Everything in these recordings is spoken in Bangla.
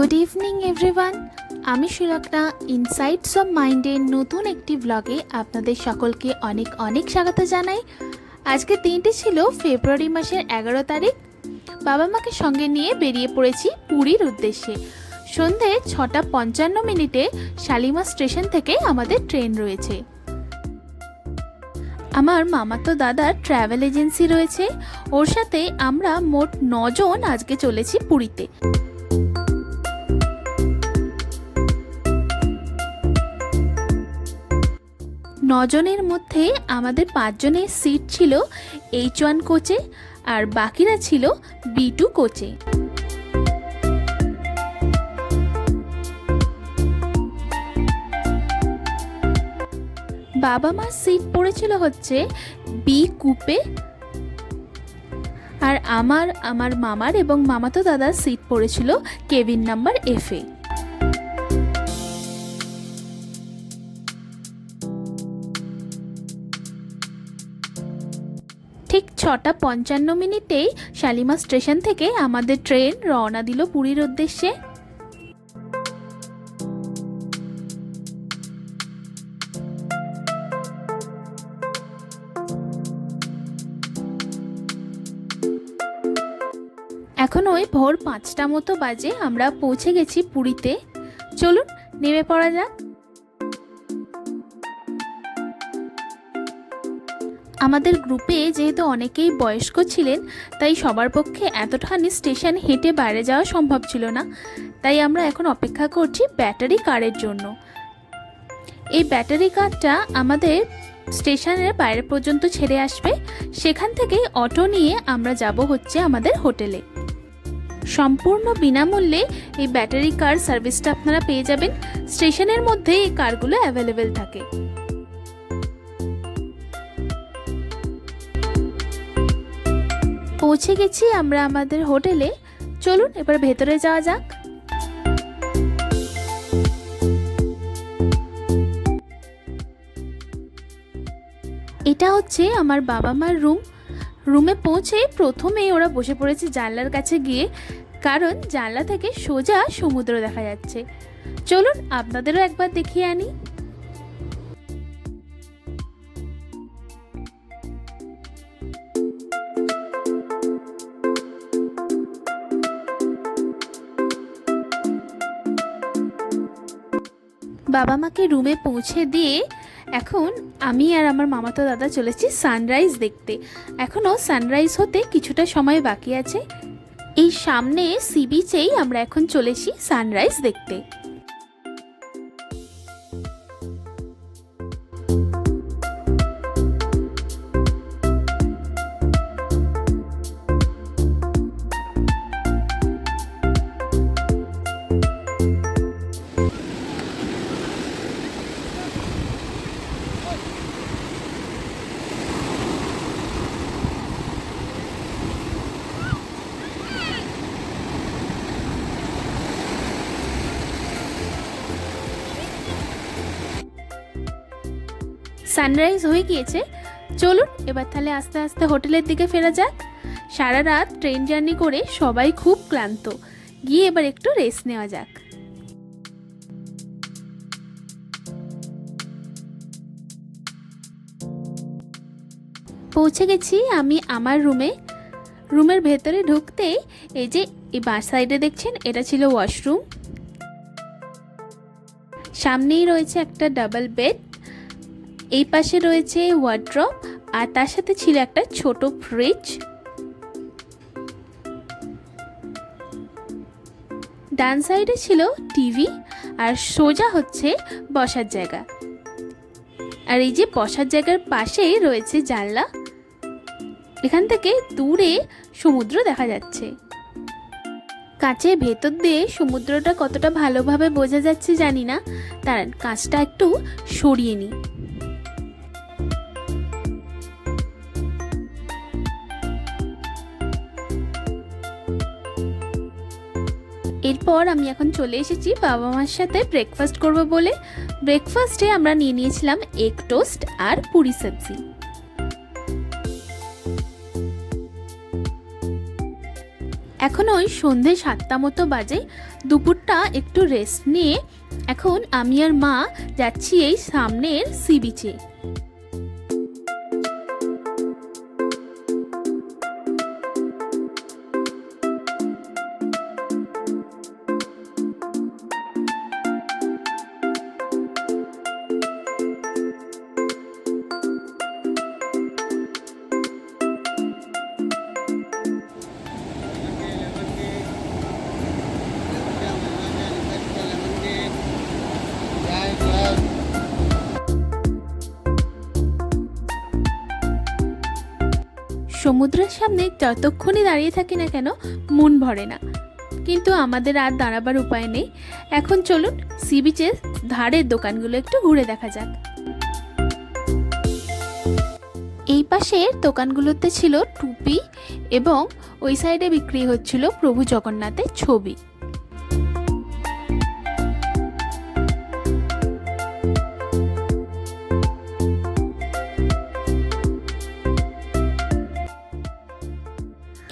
Good evening everyone. আমি সুলগ্না ইনসাইটস অফ মাইন্ডের নতুন একটি ব্লগে আপনাদের সকলকে অনেক অনেক স্বাগত জানাই। আজকে দিনটি ছিল ফেব্রুয়ারি মাসের 11 তারিখ। বাবা মাকে সঙ্গে নিয়ে বেরিয়ে পড়েছি পুরীর উদ্দেশ্যে। সন্ধে 6:55 শালিমার স্টেশন থেকে আমাদের ট্রেন রয়েছে। আমার মামাতো দাদার ট্রাভেল এজেন্সি রয়েছে, ওর সাথে আমরা মোট 9 জন আজকে চলেছি পুরীতে। নজনের মধ্যে আমাদের 5 জনের সিট ছিল H1 কোচে আর বাকিরা ছিল B2 কোচে। বাবা মার সিট পড়েছিল হচ্ছে বি কুপে, আর আমার মামার এবং মামাতো দাদার সিট পড়েছিল কেবিন নাম্বার F-এ। ঠিক 6:55 শালিমার স্টেশন থেকে আমাদের ট্রেন রওনা দিল পুরীর উদ্দেশ্যে। এখন ওই ভোর 5টা মতো বাজে, আমরা পৌঁছে গেছি পুরীতে। চলুন নেমে পড়া যাক। আমাদের গ্রুপে যেহেতু অনেকেই বয়স্ক ছিলেন, তাই সবার পক্ষে এতখানি স্টেশন হেঁটে বাইরে যাওয়া সম্ভব ছিল না। তাই আমরা এখন অপেক্ষা করছি ব্যাটারি কারের জন্য। এই ব্যাটারি কারটা আমাদের স্টেশনের বাইরে পর্যন্ত ছেড়ে আসবে। সেখান থেকে অটো নিয়ে আমরা যাব হচ্ছে আমাদের হোটেলে। সম্পূর্ণ বিনামূল্যে এই ব্যাটারি কার সার্ভিসটা আপনারা পেয়ে যাবেন। স্টেশনের মধ্যে এই কারগুলো অ্যাভেলেবেল থাকে। পৌঁছে গেছি আমরা আমাদের হোটেলে। চলুন এবার ভেতরে যাওয়া যাক। এটা হচ্ছে আমার বাবা মার রুম। রুমে পৌঁছে প্রথমেই ওরা বসে পড়েছে জানলার কাছে গিয়ে, কারণ জানলা থেকে সোজা সমুদ্র দেখা যাচ্ছে। চলুন আপনাদেরও একবার দেখিয়ে আনি। বাবা মাকে রুমে পৌঁছে দিয়ে এখন আমি আর আমার মামাতো দাদা চলেছি সানরাইজ দেখতে। এখনও সানরাইজ হতে কিছুটা সময় বাকি আছে। এই সামনে সি বিচেই আমরা এখন চলেছি সানরাইজ দেখতে। সানরাইজ হয়ে গিয়েছে। চলুন এবার তাহলে আস্তে আস্তে হোটেলের দিকে ফেরা যাক। সারা রাত ট্রেন জার্নি করে সবাই খুব ক্লান্ত, গিয়ে এবার একটু রেস্ট নেওয়া যাক। পৌঁছে গেছি আমি আমার রুমে। রুমের ভেতরে ঢুকতেই এই যে এই বাঁ সাইডে দেখছেন, এটা ছিল ওয়াশরুম। সামনেই রয়েছে একটা ডাবল বেড, এই পাশে রয়েছে ওয়ার্ড্রপ, আর তার সাথে ছিল একটা ছোট ফ্রিজ। ডান সাইডে ছিল টিভি, আর সোজা হচ্ছে বসার জায়গা। আর এই যে বসার জায়গার পাশেই রয়েছে জানলা, এখান থেকে দূরে সমুদ্র দেখা যাচ্ছে। কাঁচের ভেতর দিয়ে সমুদ্রটা কতটা ভালোভাবে বোঝা যাচ্ছে জানি না, তার কাঁচটা একটু সরিয়ে নিই। এরপর আমি এখন চলে এসেছি বাবা মার সাথে ব্রেকফাস্ট করব বলে। ব্রেকফাস্টে আমরা নিয়ে নিয়েছিলাম এগ টোস্ট আর পুরি সবজি। এখন ওই সন্ধে 7টা মতো বাজে। দুপুরটা একটু রেস্ট নিয়ে এখন আমি আর মা যাচ্ছি এই সামনের সি বিচে। সমুদ্রের সামনে যতক্ষণই দাঁড়িয়ে থাকি না কেন মন ভরে না, কিন্তু আমাদের আর দাঁড়াবার উপায় নেই। এখন চলুন সি বিচের ধারের দোকানগুলো একটু ঘুরে দেখা যাক। এই পাশের দোকানগুলোতে ছিল টুপি এবং ওই সাইডে বিক্রি হচ্ছিল প্রভু জগন্নাথের ছবি।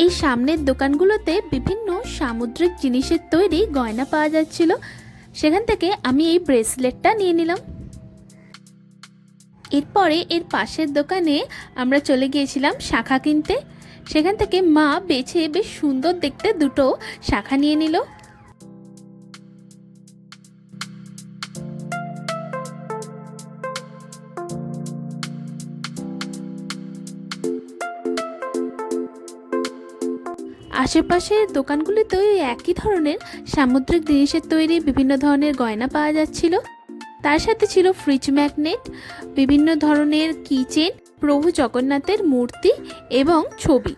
এই সামনের দোকানগুলোতে বিভিন্ন সামুদ্রিক জিনিসের তৈরি গয়না পাওয়া যাচ্ছিল। সেখান থেকে আমি এই ব্রেসলেটটা নিয়ে নিলাম। এরপরে এর পাশের দোকানে আমরা চলে গিয়েছিলাম শাঁখা কিনতে। সেখান থেকে মা বেছে বেশ সুন্দর দেখতে দুটো শাঁখা নিয়ে নিল। আশেপাশের দোকানগুলিতে ওই একই ধরনের সামুদ্রিক জিনিসের তৈরি বিভিন্ন ধরনের গয়না পাওয়া যাচ্ছিল। তার সাথে ছিল ফ্রিজ ম্যাগনেট, বিভিন্ন ধরনের কিচেন, প্রভু জগন্নাথের মূর্তি এবং ছবি।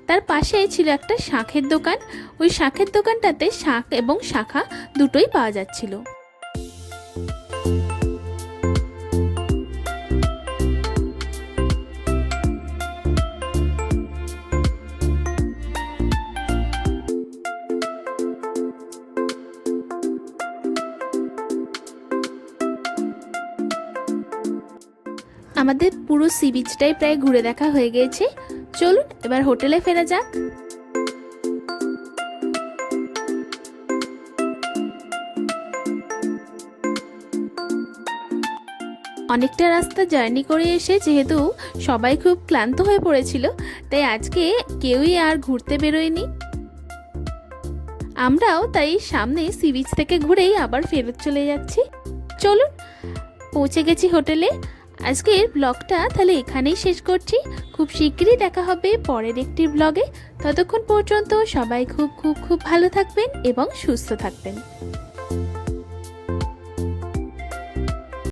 তার পাশে ছিল একটা শাঁখের দোকান। ওই শাঁখের দোকানটাতে শাঁখ এবং শাঁখা দুটোই পাওয়া যাচ্ছিল। আমাদের পুরো সি বিচটাই প্রায় ঘুরে দেখা হয়ে গিয়েছে। চলুন এবার হোটেলে ফেরা যাক। অনেকটা রাস্তা জার্নি করে এসে যেহেতু সবাই খুব ক্লান্ত হয়ে পড়েছিল, তাই আজকে কেউই আর ঘুরতে বেরোয়নি। আমরাও তাই সামনে সি বিচ থেকে ঘুরেই আবার ফেরত চলে যাচ্ছি। চলুন, পৌঁছে গেছি হোটেলে। আজকের ব্লগটা তাহলে এখানেই শেষ করছি। খুব শিগগিরই দেখা হবে পরের একটি ব্লগে। ততক্ষণ পর্যন্ত সবাই খুব খুব খুব ভালো থাকবেন এবং সুস্থ থাকবেন।